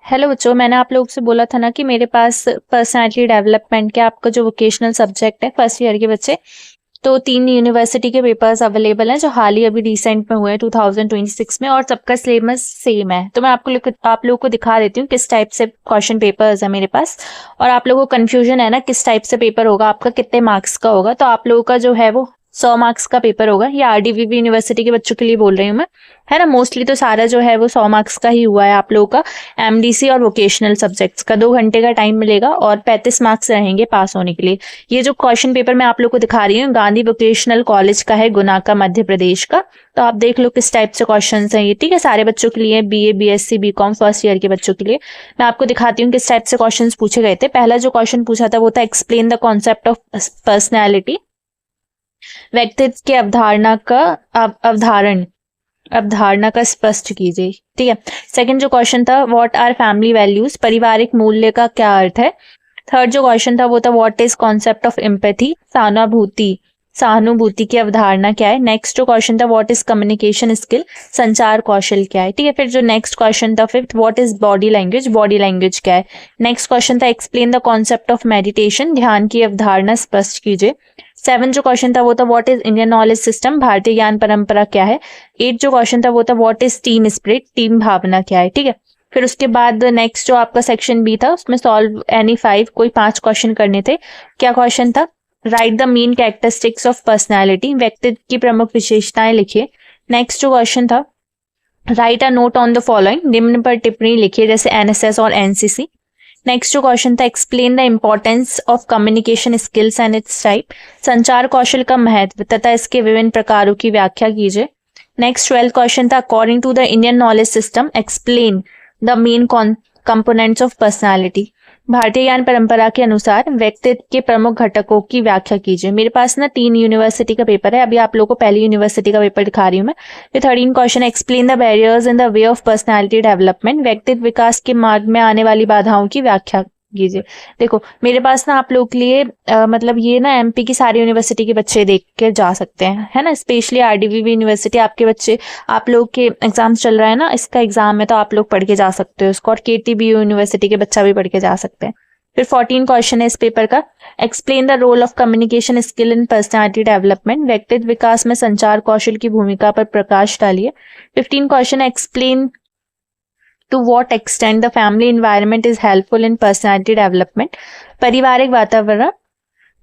Hello बच्चों, मैंने आप लोगों से बोला था ना कि मेरे पास पर्सनालिटी डेवलपमेंट के आपका जो वोकेशनल सब्जेक्ट है फर्स्ट ईयर के बच्चे, तो 3 यूनिवर्सिटी के पेपर्स अवेलेबल हैं जो हाल ही अभी रिसेंट में हुए हैं 2026 में, और सबका सिलेबस सेम है। तो मैं आप लोगों को दिखा देती हूँ किस टाइप से क्वेश्चन पेपर्स है मेरे पास, और आप लोगों को कंफ्यूजन है ना किस टाइप से पेपर होगा, आपका कितने मार्क्स का होगा। तो आप लोगों का जो है वो 100 मार्क्स का पेपर होगा। ये आरडीवीवी यूनिवर्सिटी के बच्चों के लिए बोल रही हूँ मैं, है ना। मोस्टली तो सारा जो है वो 100 मार्क्स का ही हुआ है आप लोगों का। एमडीसी और वोकेशनल सब्जेक्ट्स का 2 घंटे का टाइम मिलेगा और 35 मार्क्स रहेंगे पास होने के लिए। ये जो क्वेश्चन पेपर मैं आप लोग को दिखा रही हूँ गांधी वोकेशनल कॉलेज का है, गुना का, मध्य प्रदेश का। तो आप देख लो किस टाइप से क्वेश्चन हैं ये, ठीक है। सारे बच्चों के लिए, BA, BSc, BCom first year के बच्चों के लिए। मैं आपको दिखाती हूँ किस टाइप से क्वेश्चन पूछे गए थे। पहला जो क्वेश्चन पूछा था वो था explain the concept of personality, व्यक्तित्व के अवधारणा का स्पष्ट कीजिए, ठीक है। सेकंड जो क्वेश्चन था व्हाट आर फैमिली वैल्यूज, पारिवारिक मूल्य का क्या अर्थ है। थर्ड जो क्वेश्चन था वो था what is concept of empathy, सहानुभूति की अवधारणा क्या है। नेक्स्ट जो क्वेश्चन था व्हाट इज कम्युनिकेशन स्किल, संचार कौशल क्या है, ठीक है। फिर जो नेक्स्ट क्वेश्चन था fifth, what is body language क्या है। नेक्स्ट क्वेश्चन था explain the concept of meditation, ध्यान की अवधारणा स्पष्ट कीजिए। 7 जो क्वेश्चन था वो था what is Indian knowledge system, भारतीय ज्ञान परंपरा क्या है। 8 जो क्वेश्चन था वो था what is team spirit, team भावना क्या है, ठीक है। फिर उसके बाद नेक्स्ट जो आपका सेक्शन बी था उसमें सॉल्व एनी 5, कोई 5 क्वेश्चन करने थे। क्या क्वेश्चन था, right the main characteristics of personality, व्यक्तित्व की प्रमुख विशेषताएं लिखिए। नेक्स्ट जो क्वेश्चन था right a note on the following, निम्न पर टिप्पणी लिखिए, जैसे एनएसएस और एनसीसी। नेक्स्ट जो क्वेश्चन था explain the importance of communication skills and it's type, संचार कौशल का महत्व तथा इसके विभिन्न प्रकारों की व्याख्या कीजिए। नेक्स्ट 12th क्वेश्चन था according to the Indian knowledge system explain the main components of personality, भारतीय ज्ञान परंपरा के अनुसार व्यक्तित्व के प्रमुख घटकों की व्याख्या कीजिए। मेरे पास ना 3 यूनिवर्सिटी का पेपर है, अभी आप लोगों को पहली यूनिवर्सिटी का पेपर दिखा रही हूँ मैं। फिर 13 question explain the barriers in the way of personality development, व्यक्तित्व विकास के मार्ग में आने वाली बाधाओं की व्याख्या कीजिए। देखो मेरे पास ना आप लोगों के लिए मतलब ये ना एमपी की सारी यूनिवर्सिटी के बच्चे देख के जा सकते हैं, है ना। स्पेशली आरडीवीवी यूनिवर्सिटी, आपके बच्चे, आप लोग के एग्जाम्स चल रहा है ना, इसका एग्जाम है तो आप लोग पढ़ के जा सकते हो उसको, और केटीबी यूनिवर्सिटी के बच्चा भी पढ़ के जा सकते हैं। फिर 14 क्वेश्चन है इस पेपर का, explain the role of communication skill in personality development, व्यक्तित्व विकास में संचार कौशल की भूमिका पर प्रकाश डालिए। 15 क्वेश्चन है explain to what extent the family environment is helpful in personality development, पारिवारिक वातावरण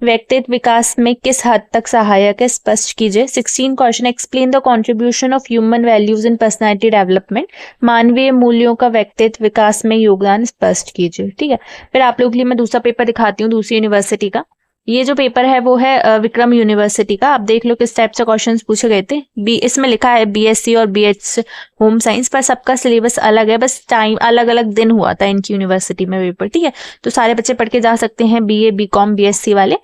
व्यक्तित्व विकास में किस हद तक सहायक है, स्पष्ट कीजिए। 16 question explain the contribution of human values in personality development, मानवीय मूल्यों का व्यक्तित्व विकास में योगदान स्पष्ट कीजिए, ठीक है। फिर आप लोगों के लिए मैं दूसरा पेपर दिखाती हूँ दूसरी यूनिवर्सिटी का। ये जो पेपर है वो है विक्रम यूनिवर्सिटी का। आप देख लो किस टाइप से क्वेश्चंस पूछे गए थे। इसमें लिखा है बीएससी और बीएच होम साइंस, पर सबका सिलेबस अलग है, बस टाइम अलग अलग दिन हुआ था इनकी यूनिवर्सिटी में पेपर, ठीक है। तो सारे बच्चे पढ़ के जा सकते हैं, बीए, बीकॉम, बीएससी वाले,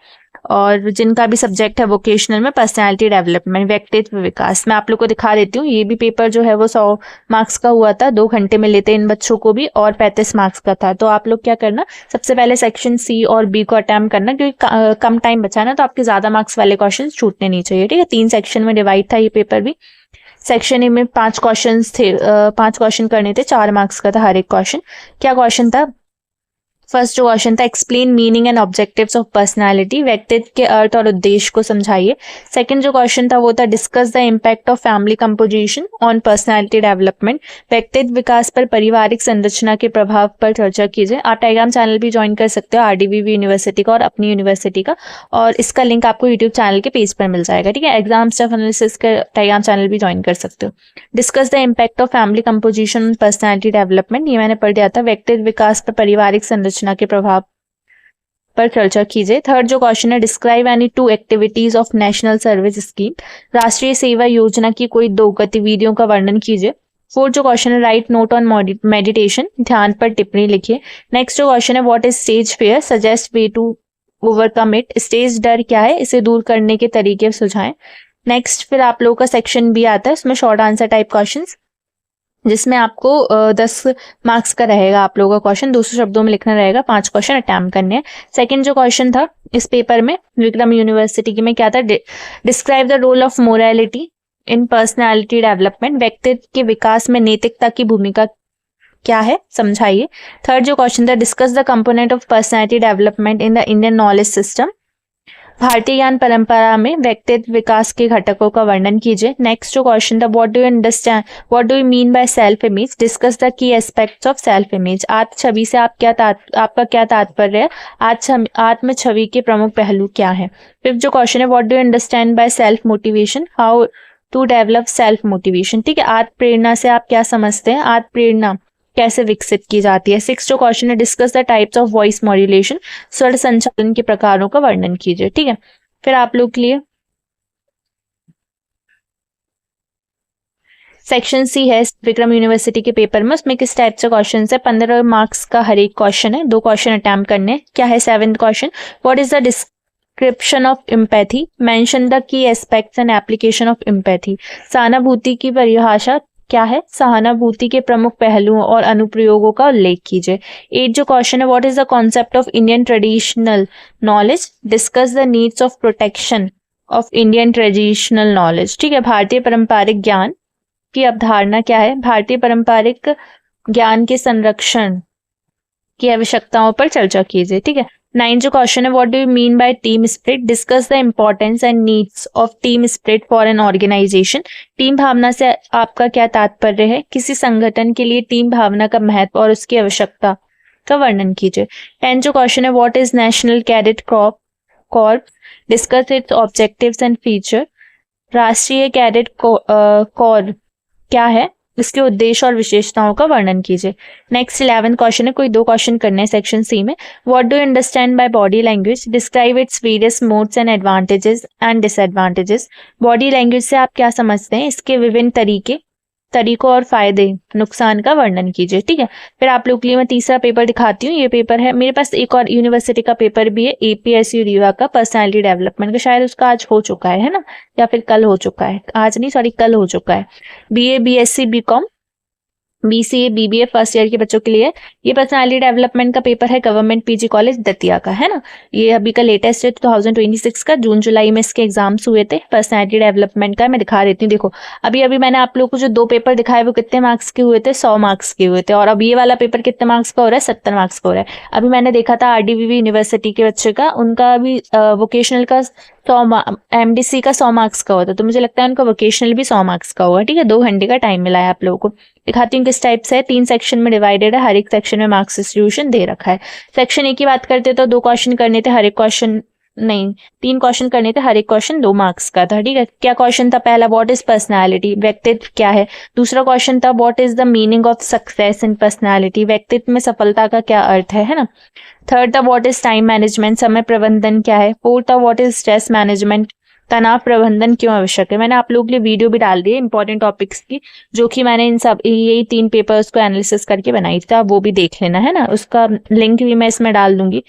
और जिनका भी सब्जेक्ट है वोकेशनल में पर्सनालिटी डेवलपमेंट, व्यक्तित्व विकास। मैं आप लोग को दिखा देती हूँ, ये भी पेपर जो है वो 100 मार्क्स का हुआ था, 2 घंटे में लेते इन बच्चों को भी, और 35 मार्क्स का था। तो आप लोग क्या करना, सबसे पहले सेक्शन सी और बी को अटेम्प्ट करना, क्योंकि कम टाइम बचा ना, तो आपके ज्यादा मार्क्स वाले क्वेश्चन छूटने नहीं चाहिए, ठीक है। 3 सेक्शन में डिवाइड था ये पेपर भी। सेक्शन ए में 5 क्वेश्चन थे, 5 क्वेश्चन करने थे, 4 मार्क्स का था हर एक क्वेश्चन। क्या क्वेश्चन था, फर्स्ट जो क्वेश्चन था explain meaning and objectives of personality, व्यक्तित्व के अर्थ और उद्देश्य को समझाइए। सेकंड जो क्वेश्चन था वो था discuss the impact of family composition on personality development, व्यक्तित्व विकास पर पारिवारिक संरचना के प्रभाव पर चर्चा कीजिए। आप टेलीग्राम चैनल भी ज्वाइन कर सकते हो आरडीवीवी यूनिवर्सिटी का और अपनी यूनिवर्सिटी का, और इसका लिंक आपको यूट्यूब चैनल के पेज पर मिल जाएगा, ठीक है। एग्जाम स्टफ एनालिसिस का टेलीग्राम चैनल भी ज्वाइन कर सकते हो। Discuss the impact of family composition on personality development, ये मैंने पढ़ दिया था, व्यक्तित्व विकास पर पारिवारिक संरचना के प्रभाव पर चर्चा कीजिए। थर्ड जो क्वेश्चन है describe any 2 activities of national service scheme, राष्ट्रीय सेवा योजना की कोई 2 गतिविधियों का वर्णन कीजिए। फोर्थ जो क्वेश्चन है राइट नोट ऑन मेडिटेशन, ध्यान पर टिप्पणी लिखिए। नेक्स्ट जो क्वेश्चन है what is stage fear, suggest way to overcome it, stage डर क्या है, इसे दूर करने के तरीके सुझाएं। नेक्स्ट फिर आप लोगों का सेक्शन बी आता है, उसमें शॉर्ट आंसर टाइप क्वेश्चंस, जिसमें आपको 10 मार्क्स का रहेगा आप लोगों का क्वेश्चन, 200 शब्दों में लिखना रहेगा, 5 क्वेश्चन अटेम्प्ट करने हैं। सेकंड जो क्वेश्चन था इस पेपर में विक्रम यूनिवर्सिटी में क्या था, describe the role of morality in personality development, व्यक्तित्व के विकास में नैतिकता की भूमिका क्या है, समझाइए। थर्ड जो क्वेश्चन था, discuss the component of personality development in the Indian knowledge system. भारतीय ज्ञान परंपरा में व्यक्तित्व विकास के घटकों का वर्णन कीजिए। नेक्स्ट जो क्वेश्चन था, what do you understand, what do you mean by self image, discuss the key aspects of self image. आत्म छवि से आपका क्या तात्पर्य है, आत्म छवि के प्रमुख पहलू क्या है। फिफ्थ जो क्वेश्चन है, what do you understand by self motivation, how to develop self motivation. ठीक है, आत्म प्रेरणा से आप क्या समझते हैं, आत्म प्रेरणा कैसे विकसित की जाती है। सिक्स जो क्वेश्चन है, discuss the types of voice modulation, स्वर संचालन के प्रकारों का वर्णन कीजिए। ठीक है, फिर आप लोग के लिए सेक्शन सी है विक्रम यूनिवर्सिटी के पेपर में, उसमें किस टाइप से क्वेश्चन है। 15 मार्क्स का हर एक क्वेश्चन है, 2 क्वेश्चन अटेम्प्ट करने। क्या है 7th question, what is the description of empathy, mention the key aspects and application of empathy. सहानुभूति की परिभाषा क्या है, सहानुभूति के प्रमुख पहलुओं और अनुप्रयोगों का उल्लेख कीजिए। 8 जो क्वेश्चन है, what is the concept of Indian traditional knowledge, discuss the needs of protection of Indian traditional knowledge. ठीक है, भारतीय पारंपरिक ज्ञान की अवधारणा क्या है, भारतीय पारंपरिक ज्ञान के संरक्षण की आवश्यकताओं पर चर्चा कीजिए। ठीक है, 9 जो क्वेश्चन है, what do you mean by team spirit, discuss the importance and needs of team spirit for an organisation. Team भावना से आपका क्या तात्पर्य है, किसी संगठन के लिए टीम भावना का महत्व और उसकी आवश्यकता का वर्णन कीजिए। 10 जो क्वेश्चन है, what is national cadet Corp, discuss it's objectives and feature. राष्ट्रीय कैडेट कॉर्प क्या है, इसके उद्देश्य और विशेषताओं का वर्णन कीजिए। नेक्स्ट 11 क्वेश्चन है, कोई 2 क्वेश्चन करने हैं सेक्शन सी में। What do you understand by body language, describe its various modes and advantages and disadvantages. Body language से आप क्या समझते हैं, इसके विभिन्न तरीकों और फायदे नुकसान का वर्णन कीजिए। ठीक है, फिर आप लोग के लिए मैं तीसरा पेपर दिखाती हूँ। ये पेपर है मेरे पास, एक और यूनिवर्सिटी का पेपर भी है, APSU रीवा का पर्सनालिटी डेवलपमेंट का, शायद उसका आज हो चुका है ना, या फिर कल हो चुका है, आज नहीं सॉरी कल हो चुका है। BA BSc BCom BCA BBA first year के बच्चों के लिए ये पर्सनालिटी डेवलपमेंट का पेपर है, गवर्नमेंट PG कॉलेज दतिया का है ना। ये अभी का लेटेस्ट है 2026 का, जून जुलाई में इसके एग्जाम्स हुए थे। पर्सनालिटी डेवलपमेंट का मैं दिखा देती हूँ। देखो अभी अभी मैंने आप लोगों को जो 2 पेपर दिखाए वो कितने मार्क्स के हुए थे, 100 मार्क्स के हुए थे। और अब ये वाला पेपर कितने मार्क्स का हो रहा है, 70 मार्क्स का हो रहा है। अभी मैंने देखा था RDVV यूनिवर्सिटी के बच्चे का, उनका भी वोकेशनल का 100 MDC का 100 मार्क्स का होता है, तो मुझे लगता है उनका वोकेशनल भी 100 मार्क्स का होगा। ठीक है, 2 घंटे का टाइम मिला है आप लोगों को। दिखाती हूँ किस टाइप से है, 3 सेक्शन में डिवाइडेड है, हर एक सेक्शन में मार्क्स डिस्ट्रीब्यूशन दे रखा है। सेक्शन ए की बात करते तो 2 क्वेश्चन करने थे, हर एक क्वेश्चन नहीं 3 क्वेश्चन करने थे, हर एक क्वेश्चन 2 मार्क्स का था। ठीक है, क्या क्वेश्चन था, पहला व्हाट इज पर्सनालिटी, व्यक्तित्व क्या है। दूसरा क्वेश्चन था what is the meaning of success in personality, व्यक्तित्व में सफलता का क्या अर्थ है ना। थर्ड था व्हाट इज टाइम मैनेजमेंट, समय प्रबंधन क्या है। फोर्थ था व्हाट इज स्ट्रेस मैनेजमेंट, तनाव प्रबंधन क्यों आवश्यक है। मैंने आप लोगों के लिए वीडियो भी डाल दी है इंपॉर्टेंट टॉपिक्स की, जो कि मैंने इन सब यही 3 पेपर्स को एनालिसिस करके बनाई थी, आप वो भी देख लेना है ना। उसका लिंक भी मैं इसमें डाल दूंगी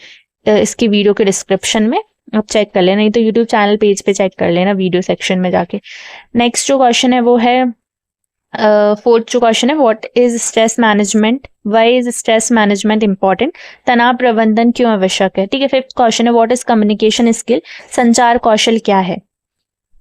इसकी वीडियो के डिस्क्रिप्शन में, आप चेक कर लेना, नहीं तो यूट्यूब चैनल पेज पे चेक कर लेना वीडियो सेक्शन में जाके। नेक्स्ट जो क्वेश्चन है वो है 4th जो क्वेश्चन है, what is stress management, why is stress management important, तनाव प्रबंधन क्यों आवश्यक है। ठीक है, 5th क्वेश्चन है व्हाट इज कम्युनिकेशन स्किल, संचार कौशल क्या है।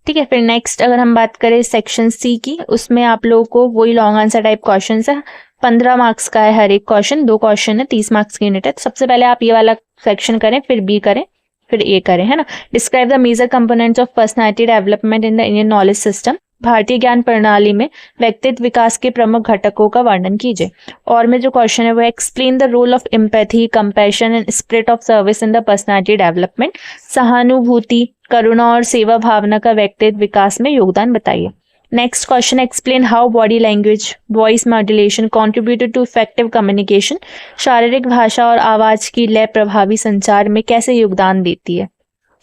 ठीक है, फिर नेक्स्ट अगर हम बात करें सेक्शन सी की, उसमें आप लोगों को वही लॉन्ग आंसर टाइप क्वेश्चन है, 15 मार्क्स का है हर एक क्वेश्चन, 2 क्वेश्चन है, 30 मार्क्स की यूनिट है। तो सबसे पहले आप ये वाला सेक्शन करें, फिर बी करें, फिर ए करें, है ना। Describe the major components of personality development in the Indian knowledge system, भारतीय ज्ञान प्रणाली में व्यक्तित्व विकास के प्रमुख घटकों का वर्णन कीजिए। और में जो क्वेश्चन है वो explain the role of empathy, compassion and spirit of service in the personality development, सहानुभूति, करुणा और सेवा भावना का व्यक्तित्व विकास में योगदान बताइए। Next question, explain how body language, voice modulation contributed to effective communication, शारीरिक भाषा और आवाज की लय प्रभावी संचार में कैसे योगदान देती है,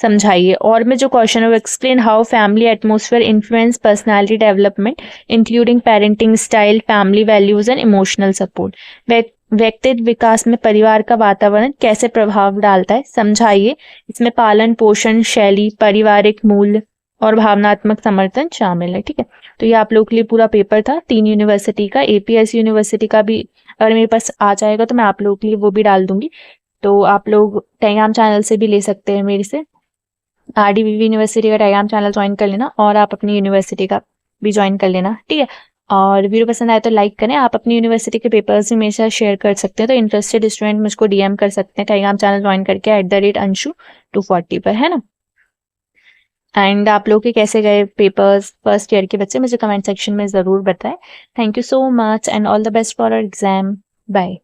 समझाइए। और में जो क्वेश्चन है वो explain how family atmosphere influence personality development including parenting style, family values and emotional support, व्यक्तित्व विकास में परिवार का वातावरण कैसे प्रभाव डालता है, समझाइए। इसमें पालन पोषण शैली, पारिवारिक मूल्य और भावनात्मक समर्थन शामिल है। ठीक है, तो ये आप लोगों के लिए पूरा पेपर था 3 यूनिवर्सिटी का। APS यूनिवर्सिटी का भी अगर मेरे पास आ जाएगा तो मैं आप लोगों के लिए वो भी डाल दूंगी, तो आप लोग टेलीग्राम चैनल से भी ले सकते हैं मेरे से। RDVV यूनिवर्सिटी का टेलीग्राम चैनल ज्वाइन कर लेना और आप अपनी यूनिवर्सिटी का भी ज्वाइन कर लेना। ठीक है, और वीडियो पसंद आए तो लाइक करें। आप अपनी यूनिवर्सिटी के पेपर्स भी मेरे साथ शेयर कर सकते हैं, तो इंटरेस्टेड स्टूडेंट मुझको डीएम कर सकते हैं टेलीग्राम चैनल ज्वाइन करके @anshu240 पर, है ना। एंड आप लोग के कैसे गए पेपर्स फर्स्ट ईयर के बच्चे, मुझे कमेंट सेक्शन में ज़रूर बताएं। Thank you so much and all the best for our exam. Bye.